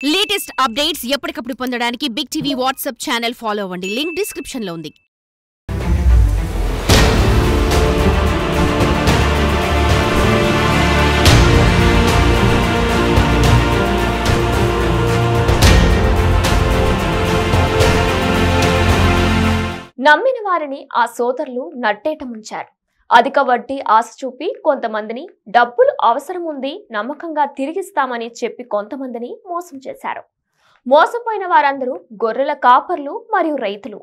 Latest updates ఎప్పటికప్పుడు పొందడానికి big TV WhatsApp channel follow అవ్వండి. లింక్ డిస్క్రిప్షన్ లో ఉంది. నమ్మిన వారిని ఆ సోదరులు నట్టేట ముంచారు. అధిక వడ్డీ ఆశ చూపి కొంతమందిని, డబ్బులు అవసరం ఉంది నమ్మకంగా తిరిగిస్తామని చెప్పి కొంతమందిని మోసం చేశారు. మోసపోయిన వారందరూ గొర్రెల కాపర్లు మరియు రైతులు.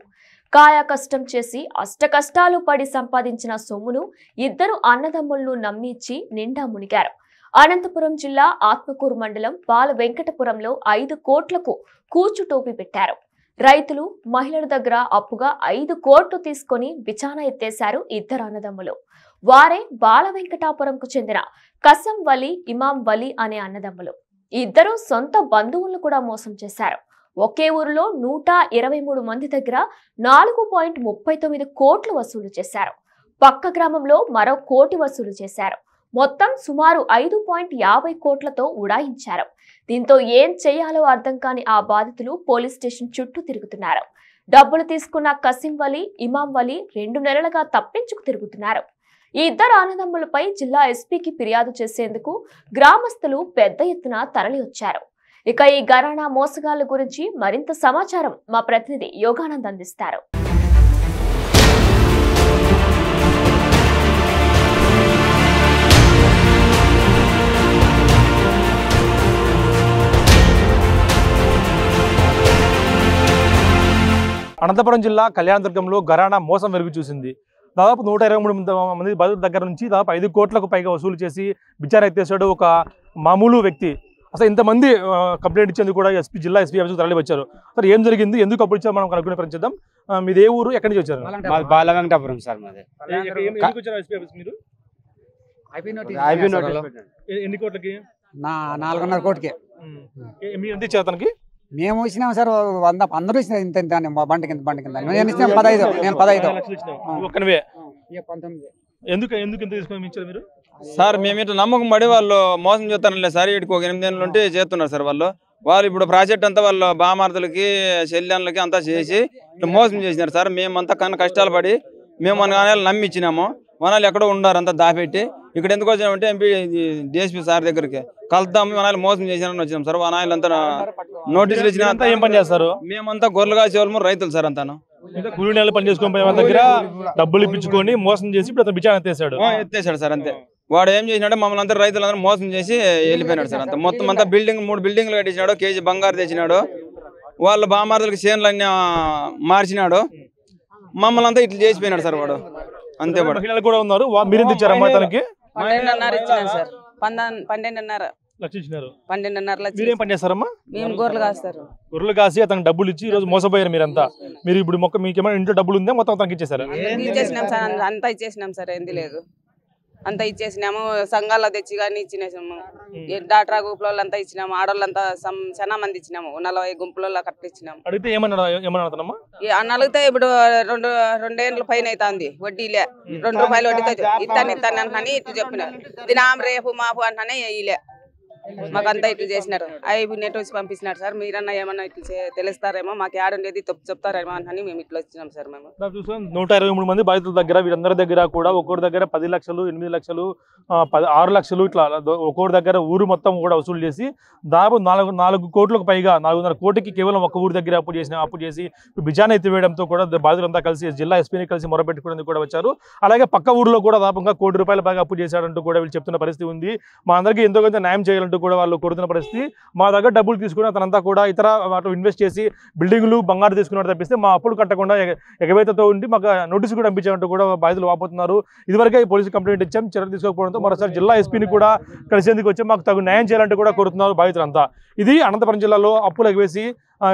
కాయ కష్టం చేసి అష్టకష్టాలు పడి సంపాదించిన సొమ్మును ఇద్దరు అన్నదమ్ములను నమ్మించి నిండా మునిగారు. అనంతపురం జిల్లా ఆత్మకూరు మండలం బాల వెంకటపురంలో 5 కోట్లకు కూచుటోపి పెట్టారు. రైతులు, మహిళల దగ్గర అప్పుగా 5 కోట్లు తీసుకుని బిచానా ఎత్తేశారు ఇద్దరు అన్నదమ్ములు. వారే బాల వెంకటాపురంకు చెందిన కసం వలి, ఇమాం వలి అనే అన్నదమ్ములు. ఇద్దరు సొంత బంధువులను కూడా మోసం చేశారు. ఒకే ఊరిలో 123 మంది దగ్గర 4.39 కోట్లు వసూలు చేశారు. పక్క గ్రామంలో మరో 1 కోటి వసూలు చేశారు. మొత్తం సుమారు 5.50 కోట్లతో ఉడాయించారు. దీంతో ఏం చేయాలో అర్థం కాని ఆ బాధితులు పోలీస్ స్టేషన్ చుట్టూ తిరుగుతున్నారు. డబ్బులు తీసుకున్న కసిం వలి, ఇమాం వలి 2 నెలలుగా తప్పించుకు తిరుగుతున్నారు. ఈ ఇద్దరు అన్నదమ్ములపై జిల్లా ఎస్పీకి ఫిర్యాదు చేసేందుకు గ్రామస్తులు పెద్ద ఎత్తున తరలి వచ్చారు. ఇక ఈ ఘరానా మోసగాళ్ల గురించి మరింత సమాచారం మా ప్రతినిధి యోగానంద్ అందిస్తారు. అనంతపురం జిల్లా కళ్యాణదుర్గంలో ఘరానా మోసం వెలుగు చూసింది. దాదాపు 123 మంది బాధితుల దగ్గర నుంచి దాదాపు 5 కోట్లకు పైగా వసూలు చేసి విచారణ ఎత్తేసాడు ఒక మామూలు వ్యక్తి. అసలు ఇంతమంది కంప్లైంట్ ఇచ్చేందుకు కూడా జిల్లా ఎస్పీ ఆఫీస్కి తరలి వచ్చారు. సార్ ఏం జరిగింది, ఎందుకు అప్పుడు ఇచ్చారు మనం కనుక్కునే ప్రయత్నిద్దాం. మీది ఏ ఊరు, ఎక్కడి నుంచి వచ్చారు? బాల వెంకటాపురం సార్. మాది ఎన్ని కోట్లకి? 4.5 కోటికి మీరు ఎంత ఇచ్చారు అతనికి? మేము ఇచ్చినాం సార్. 100 అందరూ ఇచ్చిన ఇంత బండి కింద నేను ఇచ్చిన 15. నేను 15. ఎందుకు ఇంత తీసుకొని ఇచ్చారు మీరు? సార్ మేము ఇట్లా నమ్మకం పడి వాళ్ళు మోసం చేస్తానులే సార్. ఇటుకు ఒక 8 నెలలు ఉంటే చేస్తున్నారు సార్. వాళ్ళు ఇప్పుడు ప్రాజెక్ట్ అంతా వాళ్ళ బామార్తలకి, శల్యాన్లకి అంతా చేసి ఇట్లా మోసం చేసినారు సార్. మేమంతా కన్నా కష్టాలు పడి మేము మన నాణ్యాలు నమ్మి ఇచ్చినాము. వనాలు ఎక్కడో ఉన్నారు అంతా దాపెట్టి. ఇక్కడ ఎందుకు వచ్చినామంటే ఎంపీ డిఎస్పీ సార్ దగ్గరికి కలుద్దాం, వనాలు మోసం చేసినారని వచ్చినాం సార్. వనాలు అంతా నోటీసులు ఇచ్చినంత ఏం పని చేస్తారు? మేమంతా గొర్రెలు కాసేవాళ్ళము, రైతులు సార్ అంతాను. కూలి నెలలు పని చేసుకుని పోయే దగ్గర డబ్బులు ఇప్పించుకొని మోసం చేసి ఇప్పుడు అతను బిచానా ఎత్తేసాడు సార్. అంతే. వాడు ఏం చేసినాడు, మమ్మల్ని అందరూ రైతులందరూ మోసం చేసి వెళ్ళిపోయినాడు సార్. అంతా మొత్తం అంతా 3 బిల్డింగ్లు కట్టించినాడు. కేజీ బంగారు తెచ్చినాడు. వాళ్ళ బామార్తలకి చేనులన్నీ మార్చినాడు. మమ్మల్ని అంతా ఇట్లా చేసిపోయినాడు సార్ వాడు. అంతే. మహిళలు కూడా ఉన్నారు. మీరు ఇచ్చారమ్మా తనకి? 12.5 ఇచ్చినాను సార్. 12.5 లక్ష ఇచ్చినారు. 12.5 లక్ష. మీరేం పని చేస్తారమ్మా? మేము గొర్రెలు కాస్తారు. గొర్రెలు కాసి అతనికి డబ్బులు ఇచ్చి ఈ రోజు మోసపోయారు మీరంతా. మీరు ఇప్పుడు మీకు ఏమైనా ఇంట్లో డబ్బులు ఉందా? మొత్తం అతనికి ఇచ్చేసారు? ఇచ్చేసినాం సార్. అంతా ఇచ్చేసినాం సార్. ఏంది లేదు, అంతా ఇచ్చేసినాము. సంఘాల్లో తెచ్చి కానీ ఇచ్చినాము. డాక్టర్ గుంపులో అంతా ఇచ్చినాము. ఆడోళ్ళంతా చాలా మంది ఇచ్చినాము. 40 గుంపులలో కట్టి ఇచ్చినాము. అడిగితే ఏమన్నా అడిగితే ఇప్పుడు 2 ఏళ్ళ పైన అవుతుంది. వడ్డీలే 2 రూపాయలు వడ్డీతో ఇస్తాను అంటున్నాని ఇట్లా చెప్పినారు. దినాం రేపు మాపు అంటానే ఇలే మాకంతా ఇట్లు చేసినారు. అవి నెట్ వచ్చి పంపించినారు సార్. మీరన్నా ఏమన్నా ఇట్లు తెలుస్తారేమో, మాకు ఆడుండేది చెప్తారేమో అని మేము ఇట్లా వచ్చినాం సార్. మేము 123 మంది బాధితుల దగ్గర, వీరందరి దగ్గర కూడా ఒక్కొక్కరి దగ్గర 10 లక్షలు, 8 లక్షలు, 6 లక్షలు ఇట్లా ఒక్కొక్కరి దగ్గర ఊరు మొత్తం కూడా వసూలు చేసి దాదాపు 4 కోట్లకు పైగా 4.5 కోటికి కేవలం ఒక ఊరి దగ్గర అప్పు చేసి బిచానా ఎత్తివేయడంతో కూడా బాధితులంతా కలిసి జిల్లా ఎస్పీని కలిసి మొరపెట్టుకునేందుకు కూడా వచ్చారు. అలాగే పక్క ఊరిలో కూడా దాదాపుగా 1 కోటి రూపాయల పైగా అప్పు చేశాడంటూ కూడా వీళ్ళు చెప్తున్న పరిస్థితి ఉంది. మా అందరికీ ఎంతో కొంత న్యాయం చేయాలంటూ కూడా వాళ్ళు కోరుతున్న పరిస్థితి. మా దగ్గర డబ్బులు తీసుకుని అతనంతా కూడా ఇతర వాటి ఇన్వెస్ట్ చేసి బిల్డింగ్లు, బంగారు తీసుకున్నట్టు తప్పిస్తే మా అప్పులు కట్టకుండా ఎగవేతతో ఉండి మాకు నోటీసు కూడా పంపించామంటూ కూడా బాధితులు వాపోతున్నారు. ఇదివరకే పోలీసు కంప్లైంట్ ఇచ్చాం, చర్యలు తీసుకోకపోవడంతో మరోసారి జిల్లా ఎస్పీని కూడా కలిసేందుకు వచ్చి మాకు తగు న్యాయం చేయాలంటూ కూడా కోరుతున్నారు బాధితులంతా. ఇది అనంతపురం జిల్లాలో అప్పులు ఎగవేసి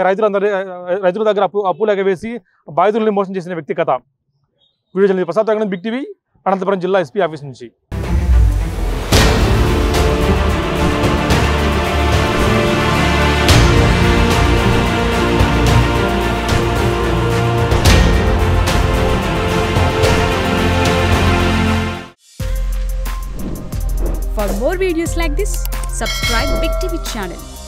రైతుల దగ్గర అప్పులు ఎగవేసి బాధితుల్ని మోసం చేసిన వ్యక్తి కథ. Video journalist Prasad, big TV, Anantapuram జిల్లా ఎస్పీ ఆఫీస్ నుంచి. For more videos like this, subscribe Big TV channel.